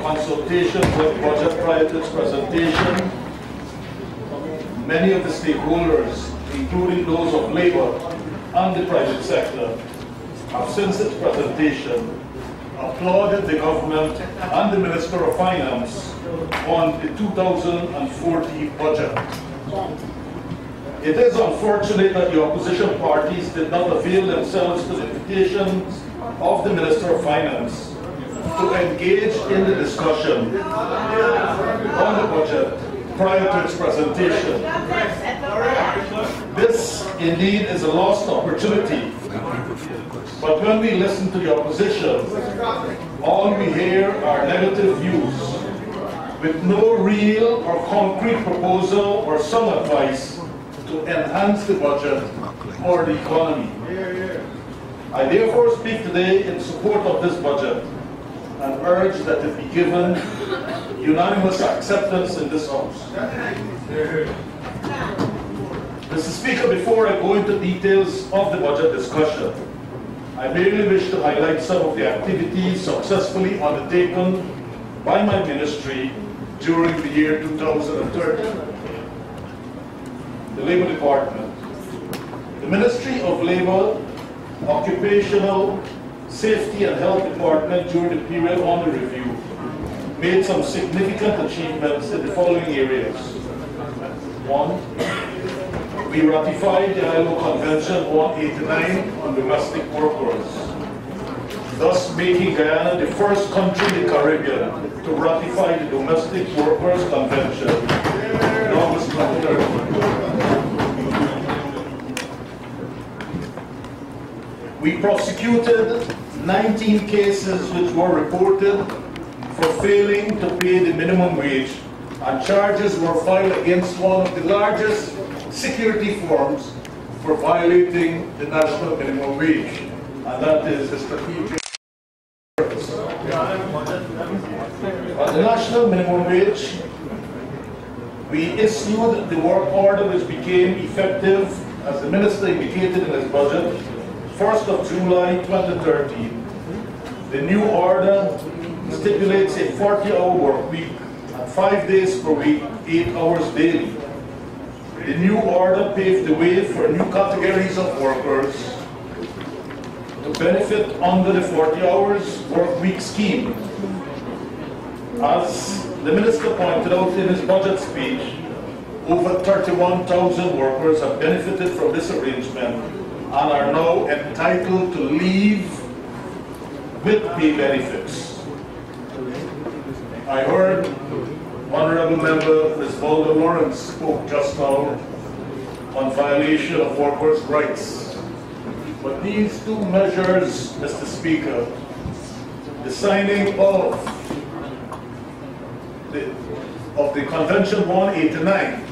consultation with budget prior to its presentation. Many of the stakeholders, including those of labor and the private sector, have since its presentation applauded the government and the Minister of Finance on the 2014 budget. It is unfortunate that the opposition parties did not avail themselves to the invitations of the Minister of Finance to engage in the discussion on the budget prior to its presentation. This indeed is a lost opportunity. But when we listen to the opposition, all we hear are negative views with no real or concrete proposal or some advice to enhance the budget or the economy. I therefore speak today in support of this budget and urge that it be given unanimous acceptance in this House. Mr. Speaker, before I go into details of the budget discussion, I merely wish to highlight some of the activities successfully undertaken by my ministry during the year 2013. The Labour Department. The Ministry of Labour, Occupational Safety and Health Department during the period under review made some significant achievements in the following areas. 1. We ratified the ILO Convention 189 on domestic workers, thus making Guyana the first country in the Caribbean to ratify the Domestic Workers Convention in August 2013. We prosecuted 19 cases which were reported for failing to pay the minimum wage, and charges were filed against one of the largest security firms for violating the national minimum wage, and that is the strategic service. On the national minimum wage, we issued the work order which became effective, as the Minister indicated in his budget, 1st of July 2013. The new order stipulates a 40-hour work week and 5 days per week, 8 hours daily. The new order paved the way for new categories of workers to benefit under the 40 hours work week scheme. As the Minister pointed out in his budget speech, over 31,000 workers have benefited from this arrangement and are now entitled to leave with pay benefits. I heard Honorable Member Ms. Valda Lawrence spoke just now on violation of workers' rights. But these two measures, Mr. Speaker, the signing of the Convention 189,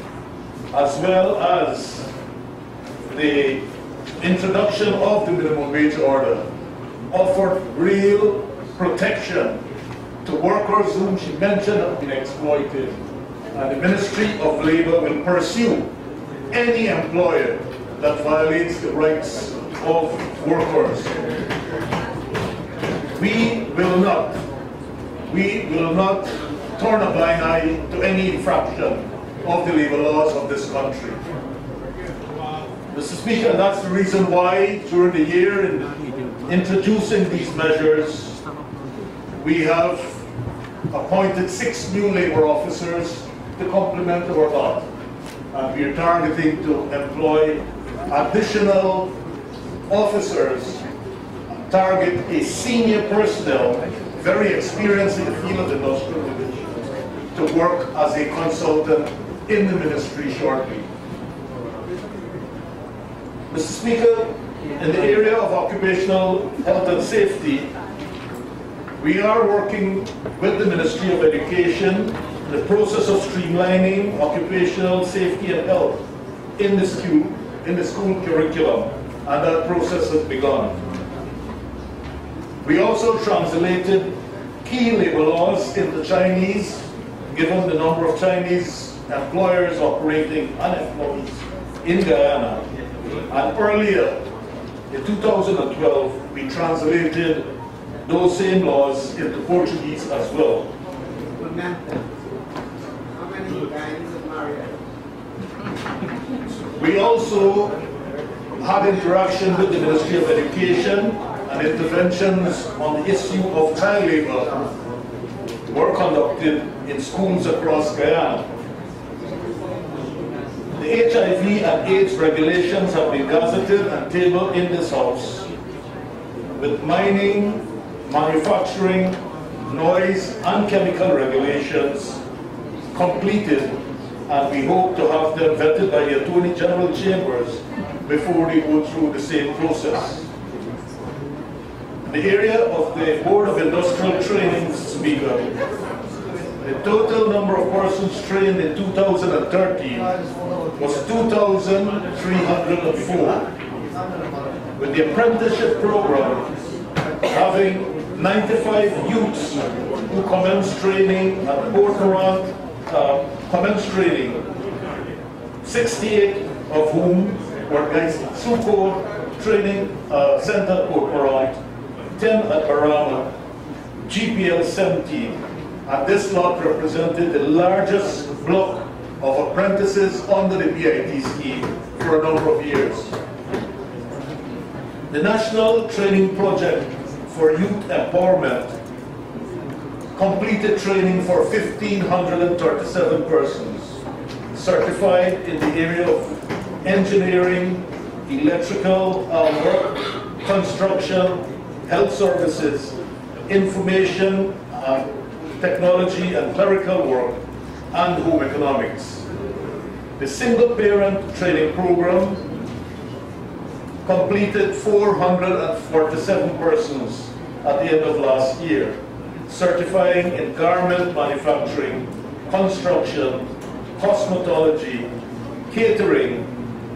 as well as the introduction of the minimum wage order, offered real protection to workers whom she mentioned have been exploited. And the Ministry of Labour will pursue any employer that violates the rights of workers. We will not turn a blind eye to any infraction of the labour laws of this country. Mr. Speaker, that's the reason why during the year in introducing these measures, we have appointed 6 new labour officers to complement our lot. And we are targeting to employ additional officers, target a senior personnel, very experienced in the field of industrial relations, to work as a consultant in the ministry shortly. Mr. Speaker, in the area of occupational health and safety, we are working with the Ministry of Education in the process of streamlining occupational safety and health in the school curriculum, and that process has begun. We also translated key labor laws into Chinese, given the number of Chinese employers operating and employees in Guyana. And earlier, in 2012, we translated those same laws into Portuguese as well. We also had interaction with the Ministry of Education, and interventions on the issue of child labor were conducted in schools across Guyana. The HIV and AIDS regulations have been gazetted and tabled in this House, with mining, manufacturing, noise and chemical regulations completed, and we hope to have them vetted by the Attorney General Chambers before they go through the same process. In the area of the Board of Industrial Training, Speaker, the total number of persons trained in 2013 was 2,304, with the apprenticeship program having 95 youths who commenced training at Port Morant, 68 of whom were GAISUCO Training Center at Port Morant, 10 at Barama, GPL 17, and this lot represented the largest block of apprentices under the BIT scheme for a number of years. The National Training Project for Youth Empowerment completed training for 1,537 persons, certified in the area of engineering, electrical work, construction, health services, information, technology and clerical work, and home economics. The single parent training program completed 447 persons at the end of last year, certifying in garment manufacturing, construction, cosmetology, catering,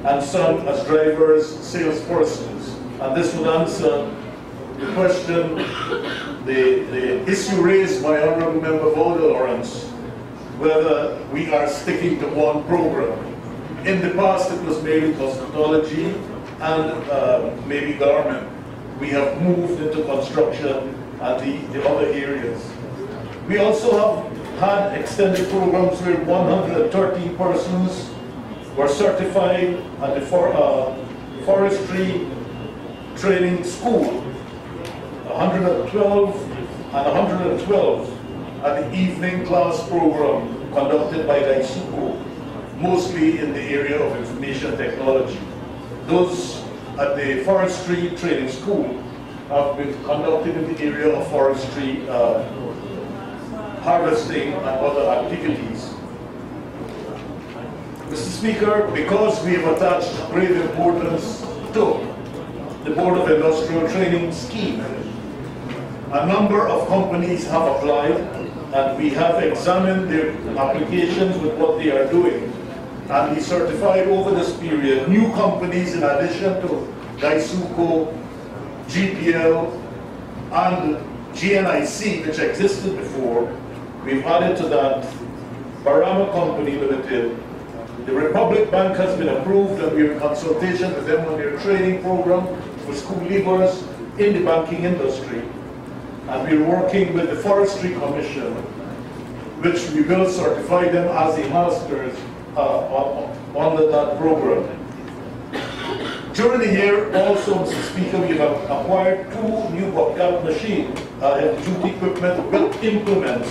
and some as drivers, salespersons. And this would answer the question, the issue raised by Honorable Member Valda Lawrence, whether we are sticking to one program. In the past, it was mainly cosmetology and maybe garment. We have moved into construction and the other areas. We also have had extended programs where 113 persons were certified at the forestry training school, 112 and 112 at the evening class program conducted by GAISUCO, mostly in the area of information technology. Those at the forestry training school have been conducted in the area of forestry harvesting and other activities. Mr. Speaker, because we have attached great importance to the Board of Industrial Training scheme, a number of companies have applied, and we have examined their applications with what they are doing. And we certified over this period new companies in addition to GAISUCO, GPL, and GNIC, which existed before. We've added to that Barama Company Limited. The Republic Bank has been approved, and we're in consultation with them on their training program for school leavers in the banking industry. And we're working with the Forestry Commission, which we will certify them as a masters under that program. During the year, also, Mr. Speaker, we have acquired 2 new bobcat machines, heavy-duty equipment with implements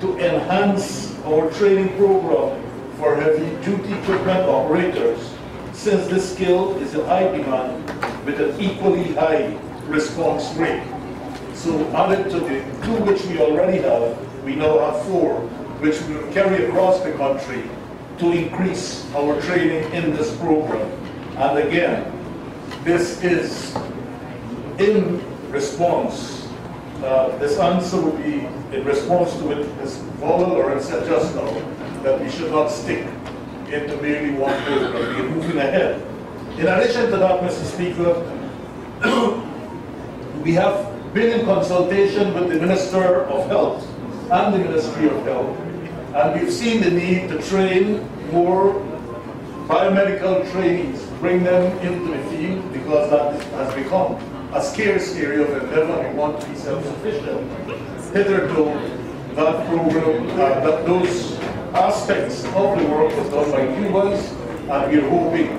to enhance our training program for heavy-duty equipment operators, since this skill is in high demand with an equally high response rate. So added to the 2 which we already have, we now have 4, which we will carry across the country to increase our training in this program. And again, this is in response, this answer would be in response to what Ms. Valda Lawrence said just now, that we should not stick into merely one program. We are moving ahead. In addition to that, Mr. Speaker, we have been in consultation with the Minister of Health and the Ministry of Health, and we've seen the need to train more biomedical trainees, bring them into the field, because that has become a scarce area of endeavor and want to be self-sufficient. Hitherto, that program, those aspects of the work was done by Cubans, and we're hoping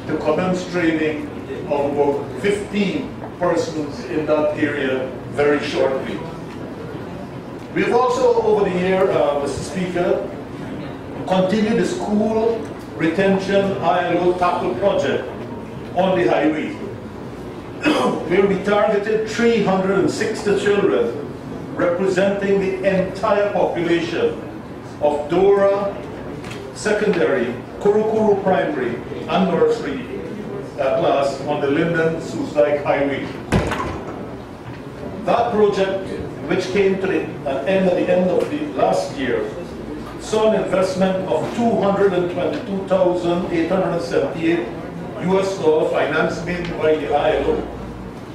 to commence training of about 15 persons in that area very shortly. We've also, over the year, Mr. Speaker, continued the school retention ILO tackle project on the highway, where we targeted 360 children, representing the entire population of Dora Secondary, Kurukuru Primary, and Nursery class on the Linden-Soesdijk Highway. That project, which came to the end at the end of the last year, saw an investment of $222,878 financed mainly by the ILO,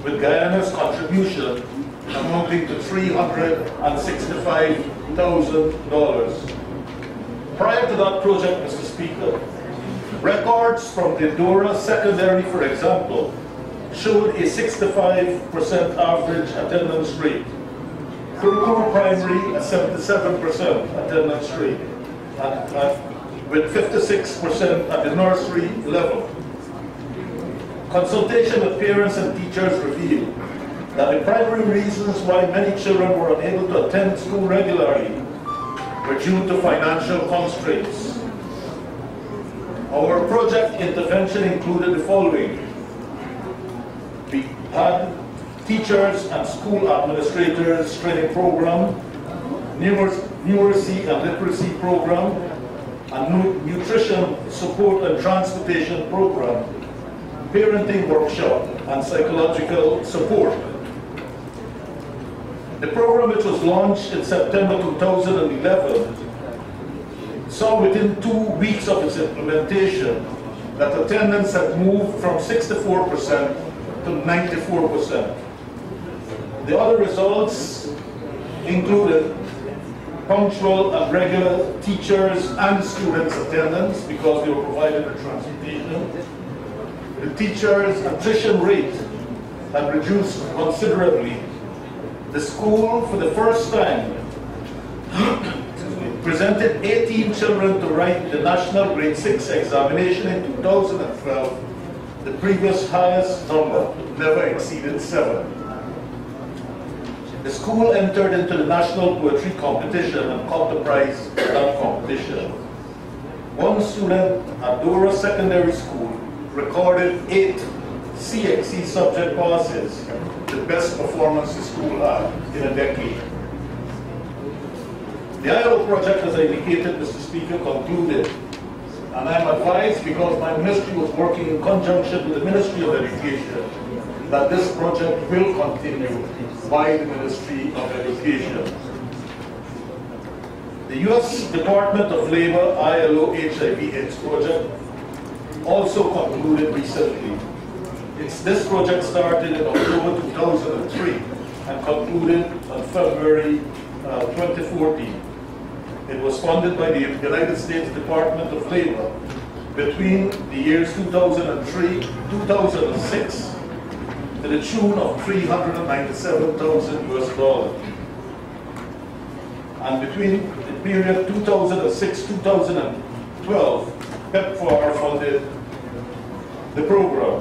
with Guyana's contribution amounting to $365,000. Prior to that project, Mr. Speaker, records from the Dora Secondary, for example, showed a 65% average attendance rate. Kurukuru Primary, a 77% attendance rate, with 56% at the nursery level. Consultation with parents and teachers revealed that the primary reasons why many children were unable to attend school regularly were due to financial constraints. Our project intervention included the following. We had teachers and school administrators training program, numeracy and literacy program, a nutrition support and transportation program, parenting workshop, and psychological support. The program, which was launched in September 2011, saw within 2 weeks of its implementation that attendance had moved from 64% to 94%. The other results included punctual and regular teachers and students' attendance because they were provided with transportation. The teachers' attrition rate had reduced considerably. The school, for the first time, presented 18 children to write the National Grade 6 examination in 2012. The previous highest number never exceeded 7. The school entered into the National Poetry Competition and caught the prize for that competition. One student at Dora Secondary School recorded 8 CXC subject passes, the best performance the school had in a decade. The ILO project, as I indicated, Mr. Speaker, concluded, and I'm advised, because my ministry was working in conjunction with the Ministry of Education, that this project will continue by the Ministry of Education. The U.S. Department of Labor ILO HIV/AIDS project also concluded recently. This project started in October 2003 and concluded on February 2014. It was funded by the United States Department of Labor between the years 2003-2006 to the tune of $397,000. And between the period 2006-2012, PEPFAR funded the program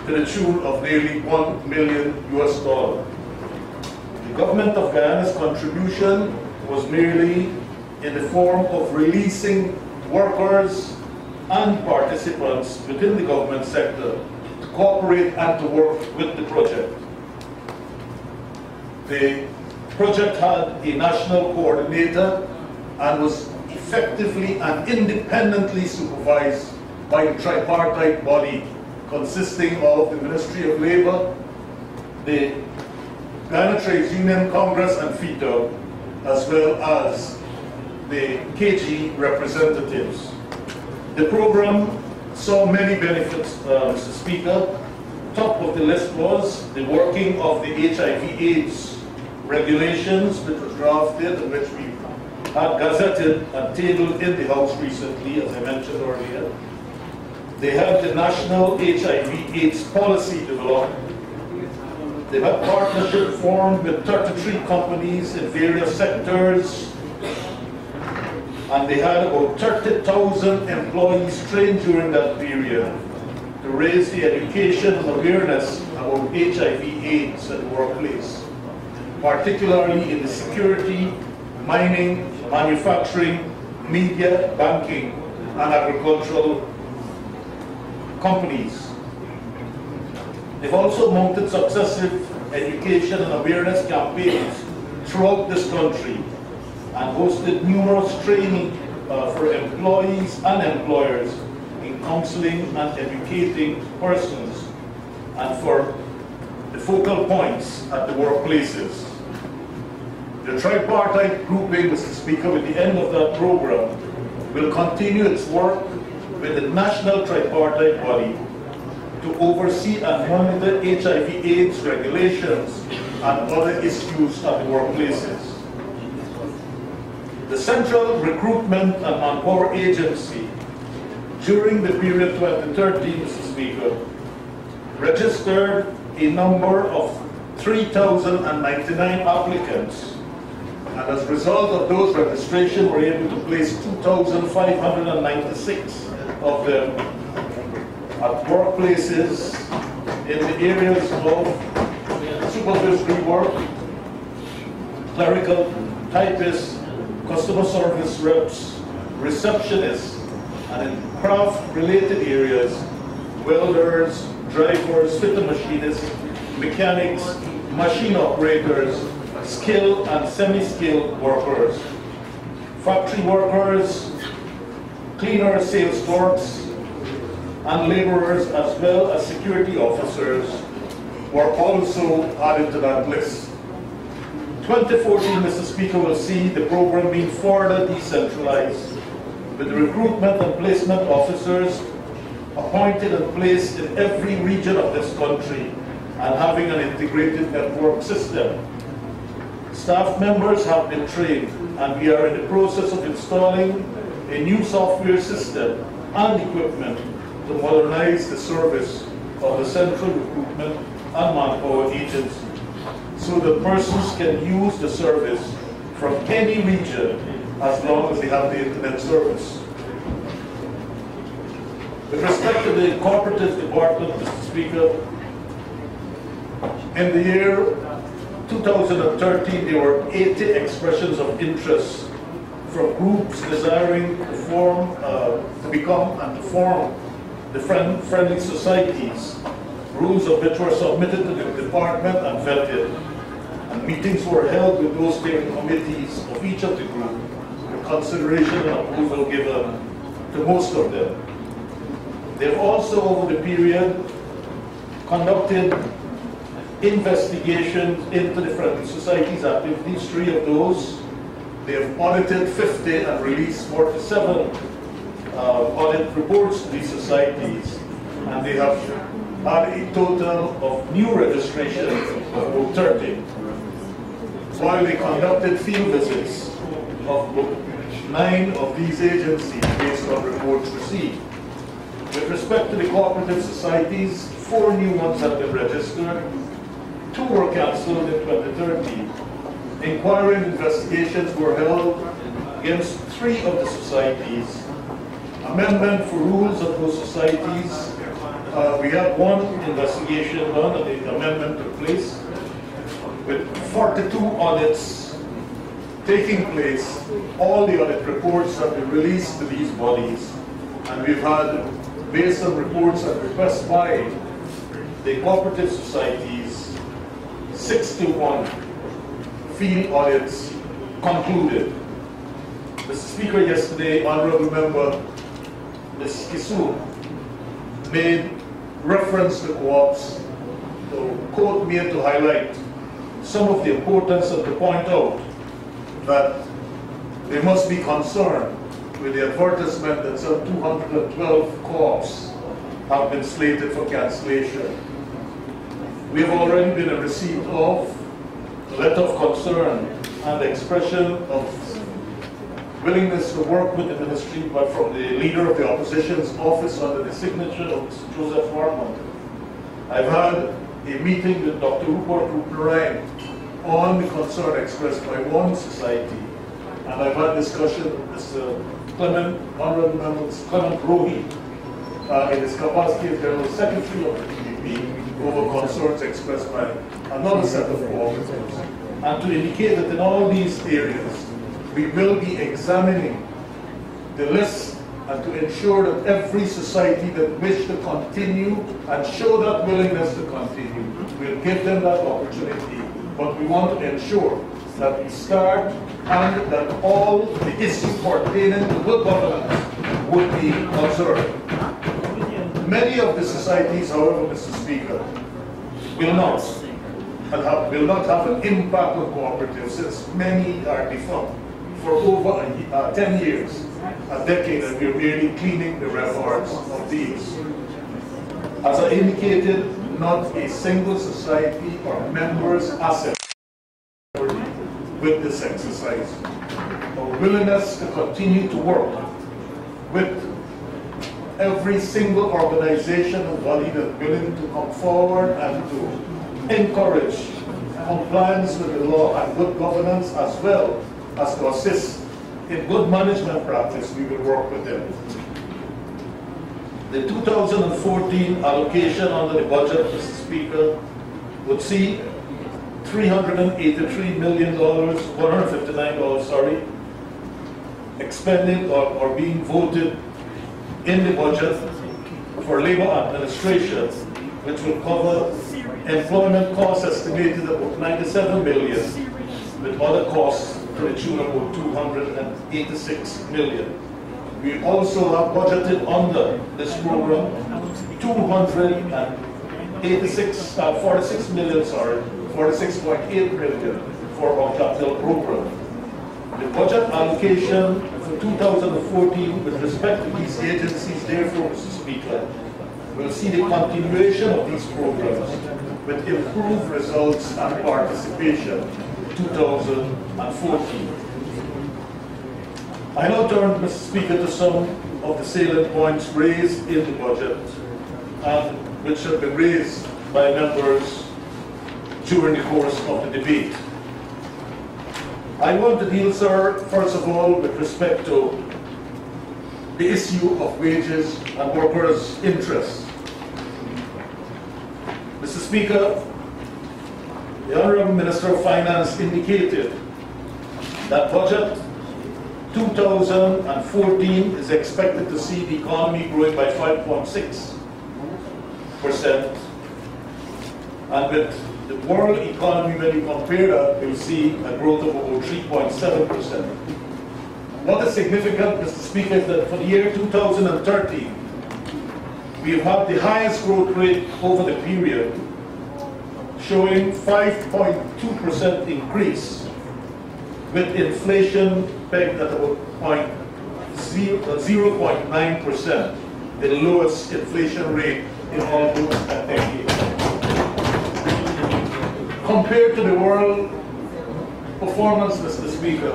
to the tune of nearly $1 million. The government of Guyana's contribution was merely in the form of releasing workers and participants within the government sector to cooperate and to work with the project. The project had a national coordinator and was effectively and independently supervised by a tripartite body consisting of the Ministry of Labor, the Guyana Trades Union Congress and FITO, as well as the KG representatives. The program saw many benefits, Mr. Speaker. Top of the list was the working of the HIV/AIDS regulations, which was drafted and which we had gazetted and tabled in the House recently, as I mentioned earlier. They had the National HIV/AIDS policy developed, They've had partnership formed with 33 companies in various sectors, and they had about 30,000 employees trained during that period to raise the education and awareness about HIV/AIDS at the workplace, particularly in the security, mining, manufacturing, media, banking, and agricultural companies. They've also mounted successive education and awareness campaigns throughout this country and hosted numerous training for employees and employers in counseling and educating persons and for the focal points at the workplaces. The tripartite grouping, Mr. Speaker, with the end of that program, will continue its work with the national tripartite body to oversee and monitor HIV/AIDS regulations and other issues at the workplaces. The Central Recruitment and Manpower Agency, during the period 2013, Mr. Speaker, registered a number of 3,099 applicants, and as a result of those registrations, we're able to place 2,596 of them at workplaces in the areas of supervisory work, clerical, typists, customer service reps, receptionists, and in craft-related areas, welders, drivers, fitter machinists, mechanics, machine operators, skilled and semi-skilled workers, factory workers, cleaners, sales clerks, and laborers, as well as security officers, were also added to that list. 2014, Mr. Speaker, will see the program being further decentralized, with the recruitment and placement officers appointed and placed in every region of this country and having an integrated network system. Staff members have been trained, and we are in the process of installing a new software system and equipment to modernize the service of the Central Recruitment and Manpower Agency so that persons can use the service from any region as long as they have the internet service. With respect to the cooperative department, Mr. Speaker, in the year 2013, there were 80 expressions of interest from groups desiring to form, to become and to form the friendly societies, rules of which were submitted to the department and vetted. And meetings were held with those steering committees of each of the group, with consideration and approval given to most of them. They've also, over the period, conducted investigations into the friendly societies activities, 3 of those. They have audited 50 and released 47 audit reports to these societies, and they have had a total of new registrations of about 30. While they conducted field visits of 9 of these agencies based on reports received. With respect to the cooperative societies, 4 new ones have been registered, 2 were cancelled in 2013. Inquiry and investigations were held against 3 of the societies. Amendment for rules of those societies. We had 1 investigation done and the amendment took place, with 42 audits taking place. All the audit reports have been released to these bodies, and we've had, based on reports and requests by the cooperative societies, 61 field audits concluded. Mr. Speaker, yesterday, Honorable Member Ms. Kisu made reference to co-ops, to quote me and to highlight some of the importance and to point out that they must be concerned with the advertisement that some 212 co-ops have been slated for cancellation. We have already been received of a letter of concern and expression of willingness to work with the ministry, but from the leader of the opposition's office under the signature of Joseph Warman. I've had a meeting with Dr. Rupert Rupert on the concern expressed by one society, and I've had discussion with Mr. Honorable Member Clement Rohi, in his capacity as General Secretary of the PDP, over concerns expressed by another set of cooperatives, and to indicate that in all these areas, we will be examining the list and to ensure that every society that wishes to continue and show that willingness to continue, we'll give them that opportunity. But we want to ensure that we start and that all the issues pertaining to good governance would be observed. Many of the societies, however, Mr. Speaker, will not have an impact on cooperatives, since many are defunct for over 10 years, a decade, and we're really cleaning the records of these. As I indicated, not a single society or member's asset with this exercise. Our willingness to continue to work with every single organization and body that's willing to come forward and to encourage compliance with the law and good governance, as well as to assist in good management practice, we will work with them. The 2014 allocation under the budget, Mr. Speaker, would see $383 million, $159, sorry, expended or being voted in the budget for labor administration, which will cover employment costs estimated at about $97 million, with other costs to the tune of about $286 million. We also have budgeted under this program 46.8 million for our capital program. The budget allocation for 2014 with respect to these agencies, therefore, Mr. Speaker, will see the continuation of these programs with improved results and participation in 2014. I now turn, Mr. Speaker, to some of the salient points raised in the budget and which have been raised by members during the course of the debate. I want to deal, sir, first of all, with respect to the issue of wages and workers' interests. Mr. Speaker, the Honourable Minister of Finance indicated that budget 2014 is expected to see the economy growing by 5.6%, and with the world economy, when you compare that, we'll see a growth of about 3.7%. What is significant, Mr. Speaker, is that for the year 2013, we have had the highest growth rate over the period, showing 5.2% increase, with inflation pegged at about 0.9%, the lowest inflation rate in almost a decade. Compared to the world performance, Mr. Speaker,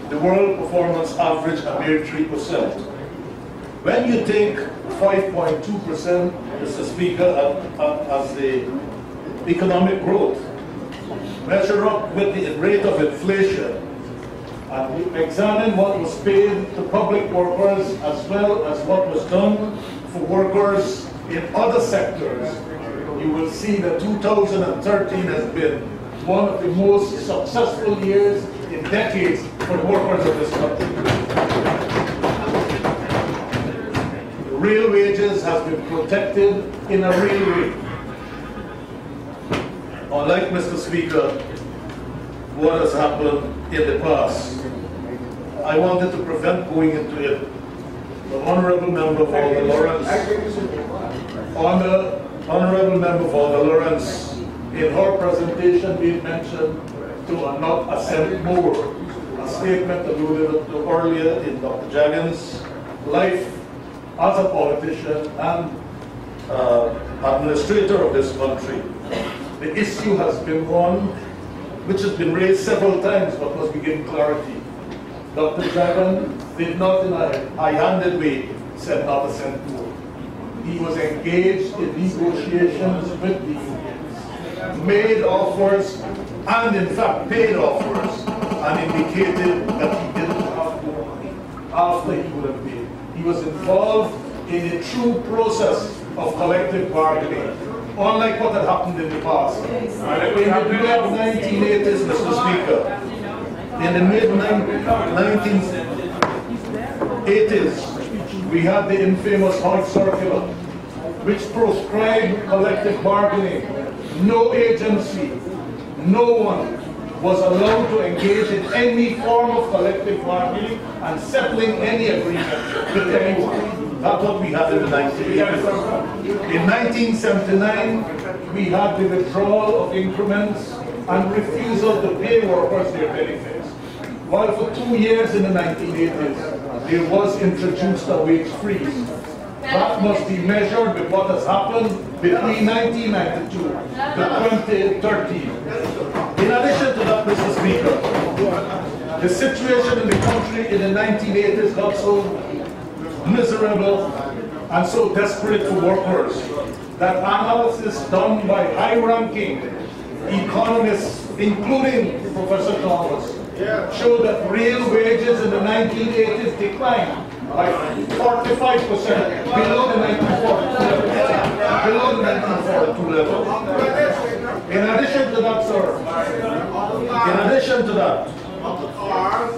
the world performance average a mere 3%. When you take 5.2%, Mr. Speaker, as the economic growth, measure up with the rate of inflation, and we examine what was paid to public workers as well as what was done for workers in other sectors, you will see that 2013 has been one of the most successful years in decades for the workers of this country. The real wages have been protected in a real way. Unlike, Mr. Speaker, what has happened in the past. I wanted to prevent going into it. The Honourable Member for the Lawrence, Honourable Member for the Lawrence, in her presentation made mention to not a cent more, a statement alluded to earlier in Dr. Jagan's life as a politician and administrator of this country. The issue has been one which has been raised several times but must be given clarity. Dr. Jagan did not in a high-handed way said not a cent more. he was engaged in negotiations with the unions, made offers, and in fact paid offers, and indicated that he didn't have more money after he would have paid. He was involved in a true process of collective bargaining, unlike what had happened in the past. In the mid-1980s, Mr. Speaker, in the mid-1980s, we had the infamous Hoyt Circular, which proscribed collective bargaining. No agency, no one was allowed to engage in any form of collective bargaining and settling any agreement with anyone. That's what we had in the 1980s. In 1979, we had the withdrawal of increments and refusal to pay workers their benefits. While for 2 years in the 1980s, there was introduced a wage freeze. That must be measured with what has happened between 1992 to 2013. In addition to that, Mr. Speaker, the situation in the country in the 1980s got so miserable and so desperate for workers that analysis done by high-ranking economists, including Professor Thomas, showed that real wages in the 1980s declined by 45% below the 1942 level. In addition to that, sir,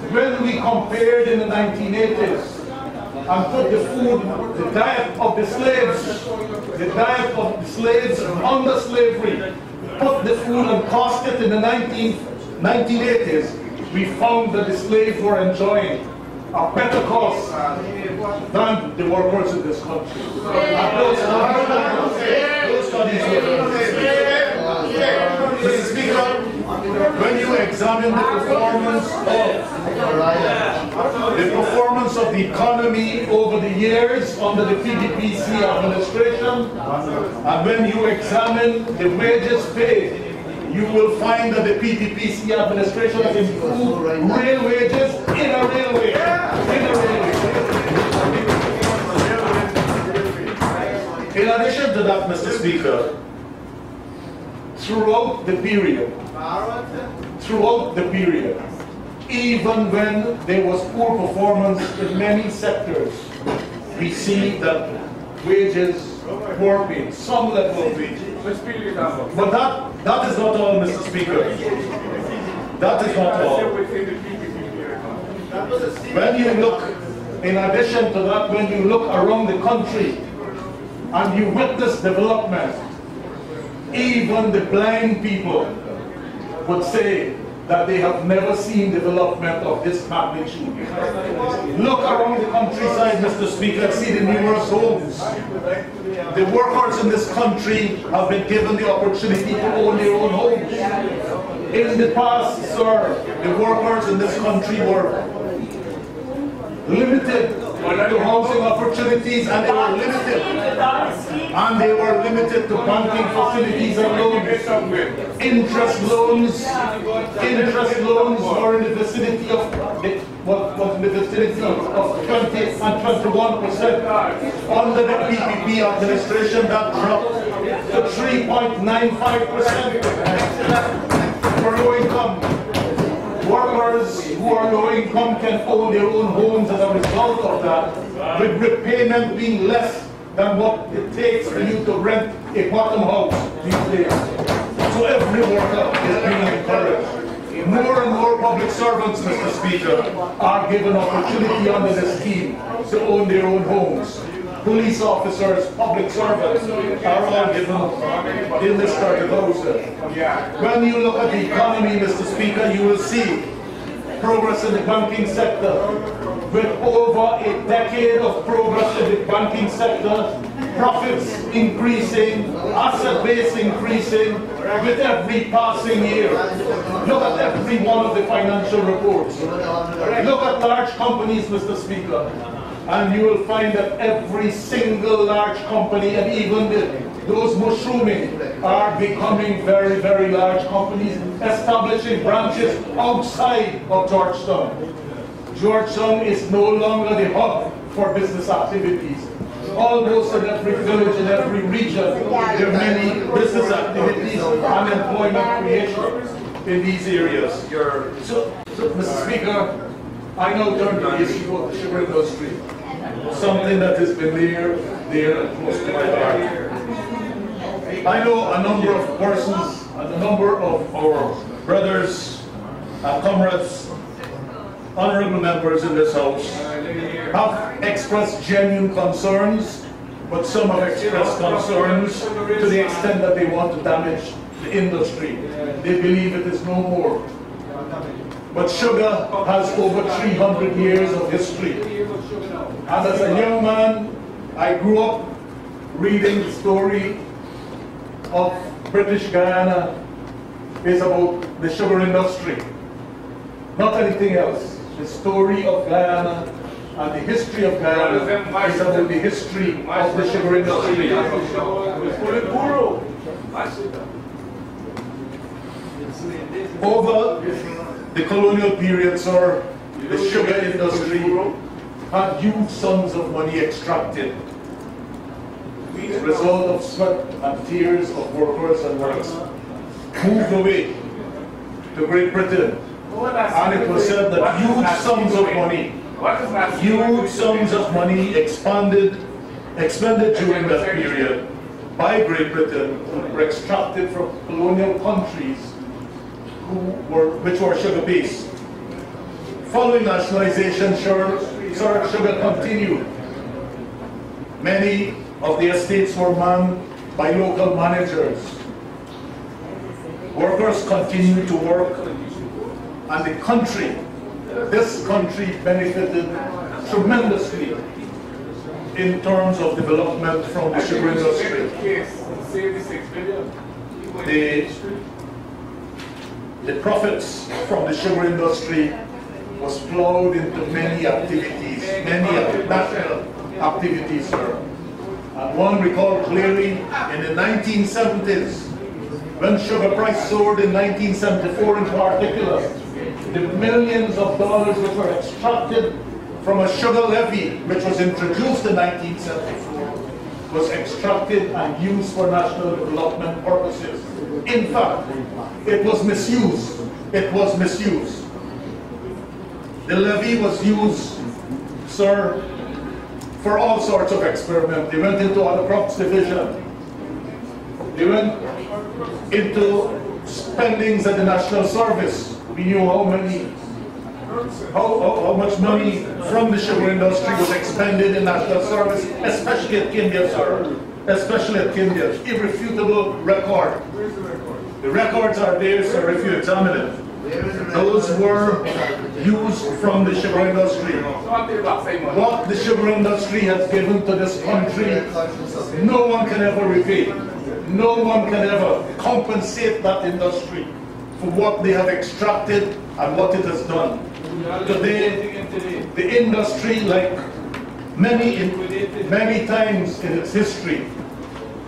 when we compared in the 1980s and put the diet of the slaves under slavery, put the food and cost it in the 1980s, we found that the slaves were enjoying a better cost than the workers in this country. And those studies were done. Mr. Speaker, when you examine the performance of the economy over the years under the PDPC administration, and when you examine the wages paid, you will find that the PDPC administration has improved real wages in a railway. In addition to that, Mr. Speaker, throughout the period, even when there was poor performance in many sectors, we see that wages were paid, some level of wages. But that is not all, Mr. Speaker. That is not all. When you look, in addition to that, when you look around the country and you witness development, even the blind people would say that they have never seen development of this magnitude. Look around the countryside, Mr. Speaker, and see the numerous homes. The workers in this country have been given the opportunity to own their own homes. In the past, sir, the workers in this country were limited to housing opportunities, and they were limited to banking facilities and loans. Interest loans were in the vicinity of 20 and 21%. Under the PPP administration, that dropped to 3.95% for low income. Workers who are low income can own their own homes as a result of that, with repayment being less than what it takes for you to rent a bottom house these days. So every worker is being encouraged. More and more public servants, Mr. Speaker, are given opportunity under the scheme to own their own homes. Police officers, public servants are all given in this 30,000. When you look at the economy, Mr. Speaker, you will see progress in the banking sector. With over a decade of progress in the banking sector, profits increasing, asset base increasing with every passing year. Look at every one of the financial reports. Look at large companies, Mr. Speaker, and you will find that every single large company, and even those mushrooming, are becoming very, very large companies, establishing branches outside of Georgetown. Georgetown is no longer the hub for business activities. almost in every village, in every region, there are many business activities and employment creation in these areas. So, Mr. Speaker, I now turn to the issue of the sugar industry, something that has been near and close to my heart. I know a number of persons and a number of our brothers and comrades, honorable members in this House, have expressed genuine concerns, but some have expressed concerns to the extent that they want to damage the industry. They believe it is no more. But sugar has over 300 years of history. And as a young man, I grew up reading the story of British Guyana is about the sugar industry, not anything else. The story of Guyana and the history of Guyana is about the history of the sugar industry. Over the colonial period, sir, the sugar industry had huge sums of money extracted as a result of sweat and tears of workers and workers moved away to Great Britain. And it was said that huge sums of money expended during that period by Great Britain were extracted from colonial countries which were sugar-based. Following nationalization, sugar continued. Many of the estates were manned by local managers. Workers continued to work, and this country benefited tremendously in terms of development from the sugar industry. The profits from the sugar industry was plowed into many activities, many national activities, sir. And one recall clearly in the 1970s, when sugar price soared in 1974 in particular, the millions of dollars which were extracted from a sugar levy which was introduced in 1974 was extracted and used for national development purposes. In fact, it was misused. It was misused. The levy was used, sir, for all sorts of experiments. They went into other crops division. They went into spendings at the National Service. We knew how much money from the sugar industry was expended in National Service, especially at Kindia, sir. Especially at Kindia. Irrefutable record. The records are there, sir, if you examine it. Those were used from the sugar industry. What the sugar industry has given to this country, no one can ever repay. No one can ever compensate that industry for what they have extracted and what it has done. Today, the industry, like many times in its history,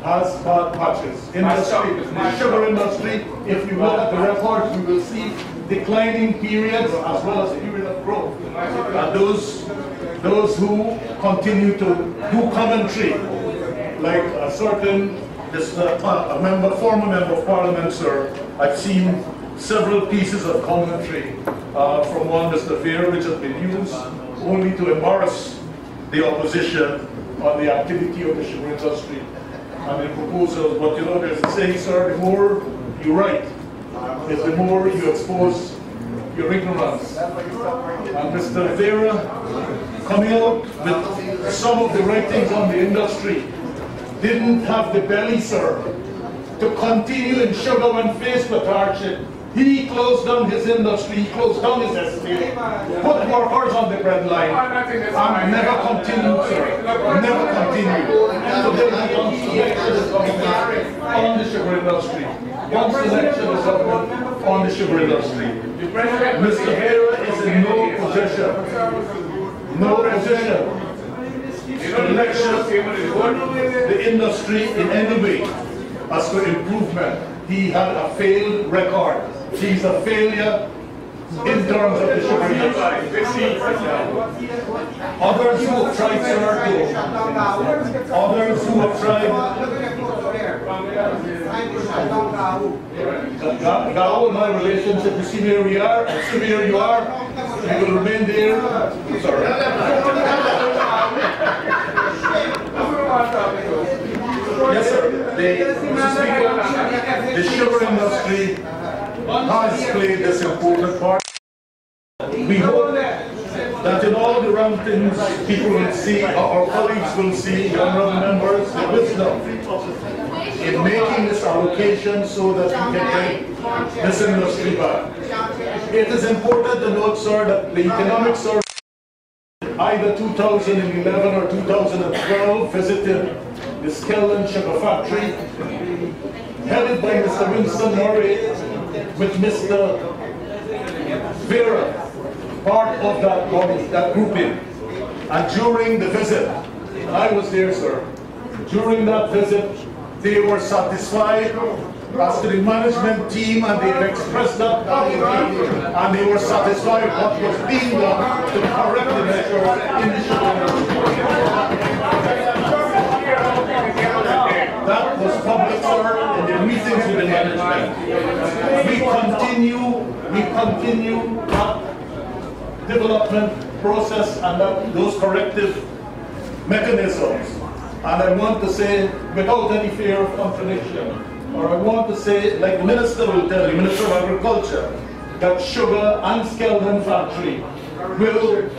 has bad patches. The sugar industry, if you look at the records, you will see declining periods as well as a period of growth. And those who continue to do commentary, like a certain former member of Parliament, sir, I've seen several pieces of commentary from one, Mr. Vera, which has been used only to embarrass the opposition on the activity of the sugar industry and the proposals. But you know, there's a saying, sir, the more you write is the more you expose your ignorance. And Mr. Vera, coming out with some of the writings on the industry, didn't have the belly, sir, to continue in sugar when faced with hardship. He closed down his industry, he closed down his estate, put workers on the bread line, and never continued, sir. Never continued. Today he wants to lecture the government on the sugar industry. He wants to lecture the government on the sugar industry. Mr. Vera is in no position to lecture the industry in any way as to improvement. He had a failed record. He's a failure. in terms of the sugar industry. Others who have tried, sir, others who have tried. Gao, my relationship, you see where we are, I see where you are, we will remain there. Sorry. Yes, sir. The sugar industry has played this important part. We hope that in all the rankings people will see, our colleagues will see, the honorable members, the wisdom in making this allocation so that we can bring this industry back. It is important to note, sir, that the economic survey either 2011 or 2012 visited the Skeldon Sugar Factory, headed by Mr. Winston Murray with Mr. Vera, part of that body, that grouping. And during the visit, I was there, sir, during that visit, they were satisfied as to the management team, and they expressed that publicly, and they were satisfied what was being done to correct the measures in the sugar industry. That was public, sir, in the meetings with the management. We continue that development process and those corrective mechanisms. And I want to say, without any fear of contradiction, or I want to say, like the Minister will tell you, Minister of Agriculture, that sugar and Skeldon factory will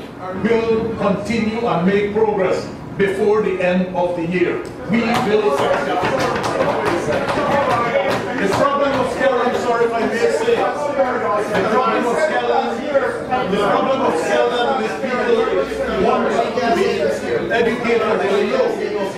continue and make progress before the end of the year. We will succeed. The problem of Skeldon, sorry if I may say, the problem of Skeldon is people wanting to be educated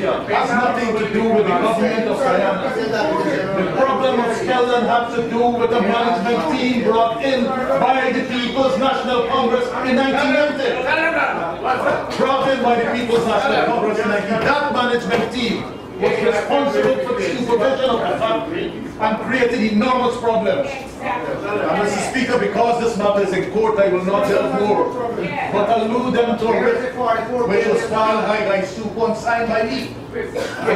has nothing to do with the government of Guyana. The problem of Skeldon has to do with the management team brought in by the People's National Congress in 1990. Brought in by the People's National Congress in 1990. That management team was responsible for the supervision of the factory and created enormous problems. And Mr. Speaker, because this matter is in court, I will not delve more, but allude them to a writ which was filed by SUPO and signed by me, in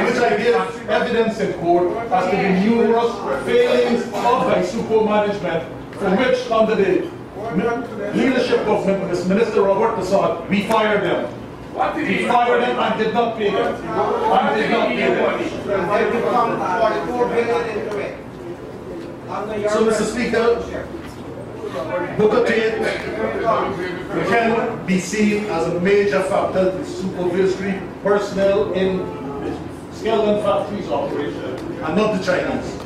which I gave evidence in court as to the numerous failings of SUPO management, for which under the leadership of Minister Robert Tassad, we fired them. We fired them and did not pay them. So, Mr. Speaker, Booker Tate can be seen as a major factor, the supervisory personnel in the Skeldon factory's operation, and not the Chinese.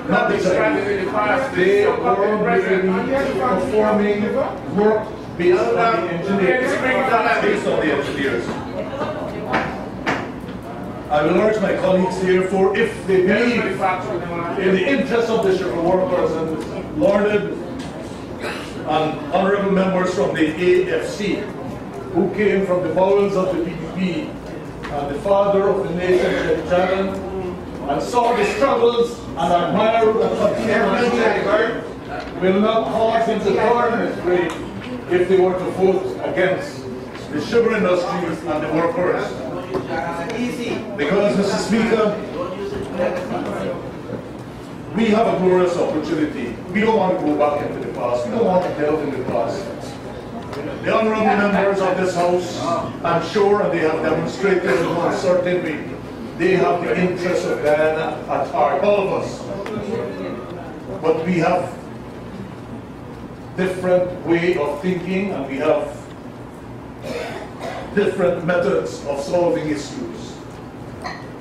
Not the Chinese. They were really performing work based on the engineers. I will urge my colleagues here, for if they believe in the interest of the sugar workers and learned and honorable members from the AFC, who came from the bowels of the PPP, and the father of the nation, Sheikh Jagan, and saw the struggles and admired and continued, will not cause him to turn his grave if they were to vote against the sugar industry and the workers. Because, Mr. Speaker, we have a glorious opportunity. We don't want to go back into the past. We don't want to delve in the past. The honorable members of this House, I'm sure, and they have demonstrated in one certain way, they have the interests of Guyana at heart, all of us. But we have different way of thinking, and we have different methods of solving issues.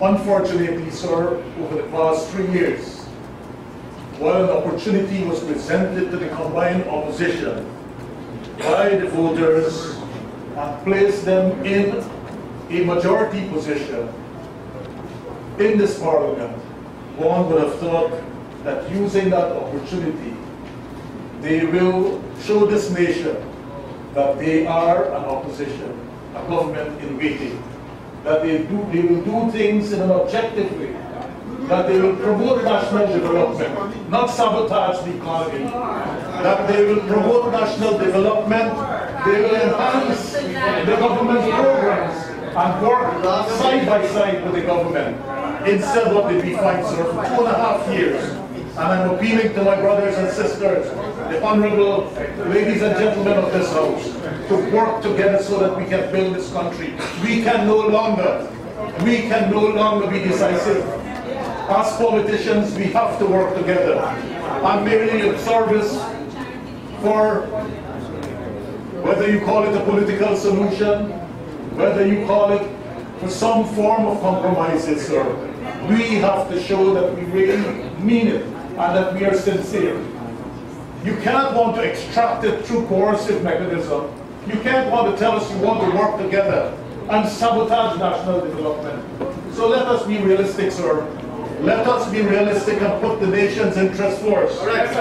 Unfortunately, sir, over the past 3 years, while an opportunity was presented to the combined opposition by the voters and placed them in a majority position in this parliament, one would have thought that using that opportunity, they will show this nation that they are an opposition, a government in waiting, that they will do things in an objective way, that they will promote national development, not sabotage the economy, that they will promote national development, they will enhance the government's programs and work side by side with the government. Instead, what did we find, sir, for 2.5 years? And I'm appealing to my brothers and sisters, the honorable ladies and gentlemen of this house, to work together so that we can build this country. We can no longer be decisive. As politicians, we have to work together. I'm merely in service for, whether you call it a political solution, whether you call it for some form of compromises, sir. We have to show that we really mean it and that we are sincere. You cannot want to extract it through coercive mechanism. You can't want to tell us you want to work together and sabotage national development. So let us be realistic, sir. Let us be realistic and put the nation's interest first. Let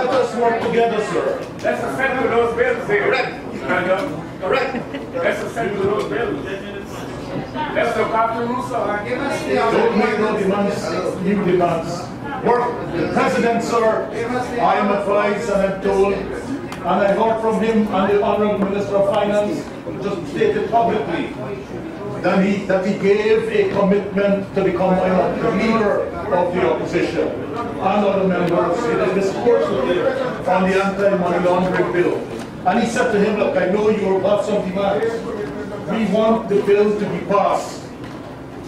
us work together, sir. Let's assemble those bills here. Correct. Let's assemble those bills. Let's look after Russo. Don't make no demands, new demands. Work. The President, sir, I am advised and I'm told, and I heard from him and the Honorable Minister of Finance, just stated publicly, that he gave a commitment to become the leader of the opposition and other members in a discourse on the anti-money laundering bill. And he said to him, look, I know you have some demands. We want the bill to be passed.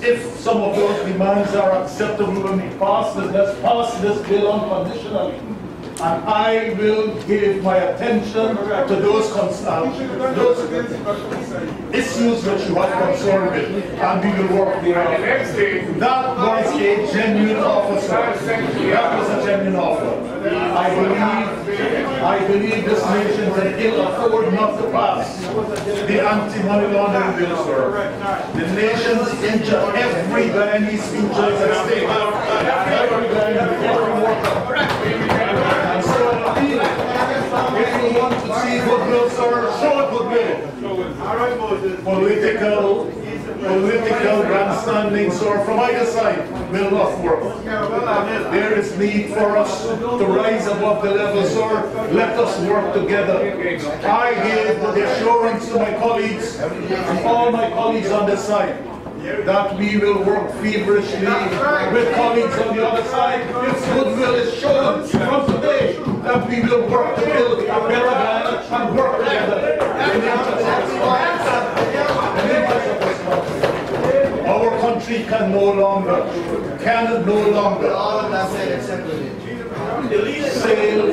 If some of those demands are acceptable when we pass this, let's pass this bill unconditionally. And I will give my attention to those issues which you are concerned with, and we will work there. That was a genuine offer, sir. That was a genuine offer. I believe this nation can ill afford not to pass the anti-money laundering bill, sir. The nation's future, every Guyanese future is at stake. Every Guyanese, every worker. And so I feel, if you want to see goodwill, sir, show goodwill. Political grandstanding, sir, from either side will not work. There is need for us to rise above the level, sir. Let us work together. I gave the assurance to my colleagues, and all my colleagues on this side, that we will work feverishly with colleagues on the other side. If goodwill is shown from today, that we will work to build a better Guyana and work together in the interest of this country. Our country can no longer sail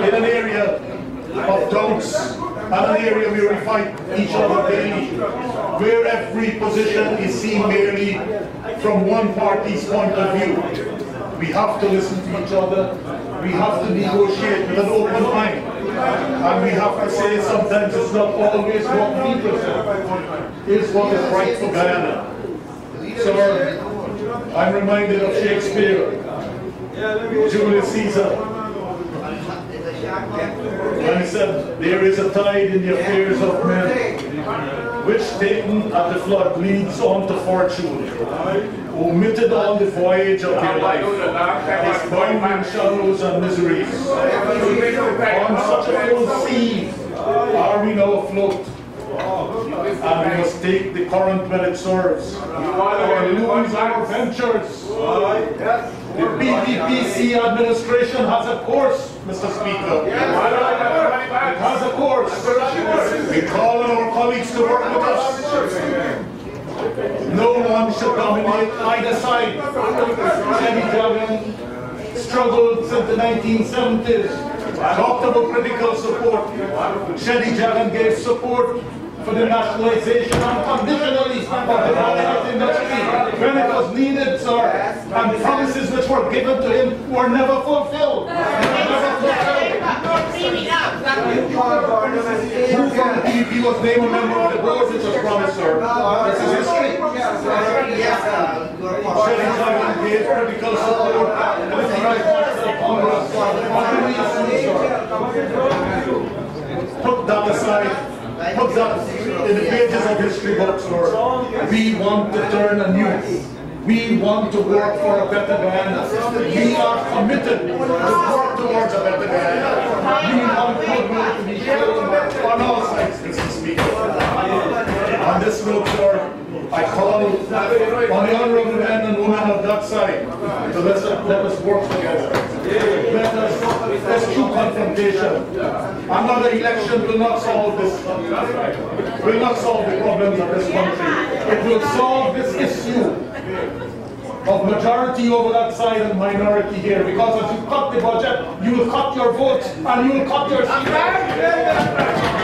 in an area of doubts and an area where we fight each other daily, where every position is seen merely from one party's point of view. We have to listen to each other. We have to negotiate with an open mind. And we have to say sometimes it's not always what we prefer. It's what is right for Guyana. Sir, I'm reminded of Shakespeare, Julius Caesar, when he said, there is a tide in the affairs of men, which taken at the flood leads on to fortune. Omitted on the voyage of their life, is bound in shallows and miseries. On such a full sea are we now afloat, and we must take the current when it serves, or lose our ventures. The PPPC administration has a course, Mr. Speaker. It has a course. We call on our colleagues to work with us. No one should dominate either side. Shedi Jagan struggled since the 1970s. Talked about critical support. Shedi Jagan gave support for the nationalization unconditionally of the bauxite industry when it was needed, sir. And promises which were given to him were never fulfilled. Who from the PPP was named a member of the board which was promised, sir? This is history. Shedi Jagan gave critical support to the National Congress. Put that aside. Put that in the pages of history books, Lord. We want to turn anew We want to work for a better Guyana. We are committed to work towards a better Guyana. We want goodwill to be shown on all sides, Mr. Speaker. On this note, sir, I call on the honourable men and women of that side to let us work together. Let's true confrontation. Another election will not solve this. Will not solve the problems of this country. It will solve this issue of majority over that side and minority here. Because as you cut the budget, you will cut your votes and you will cut your seats.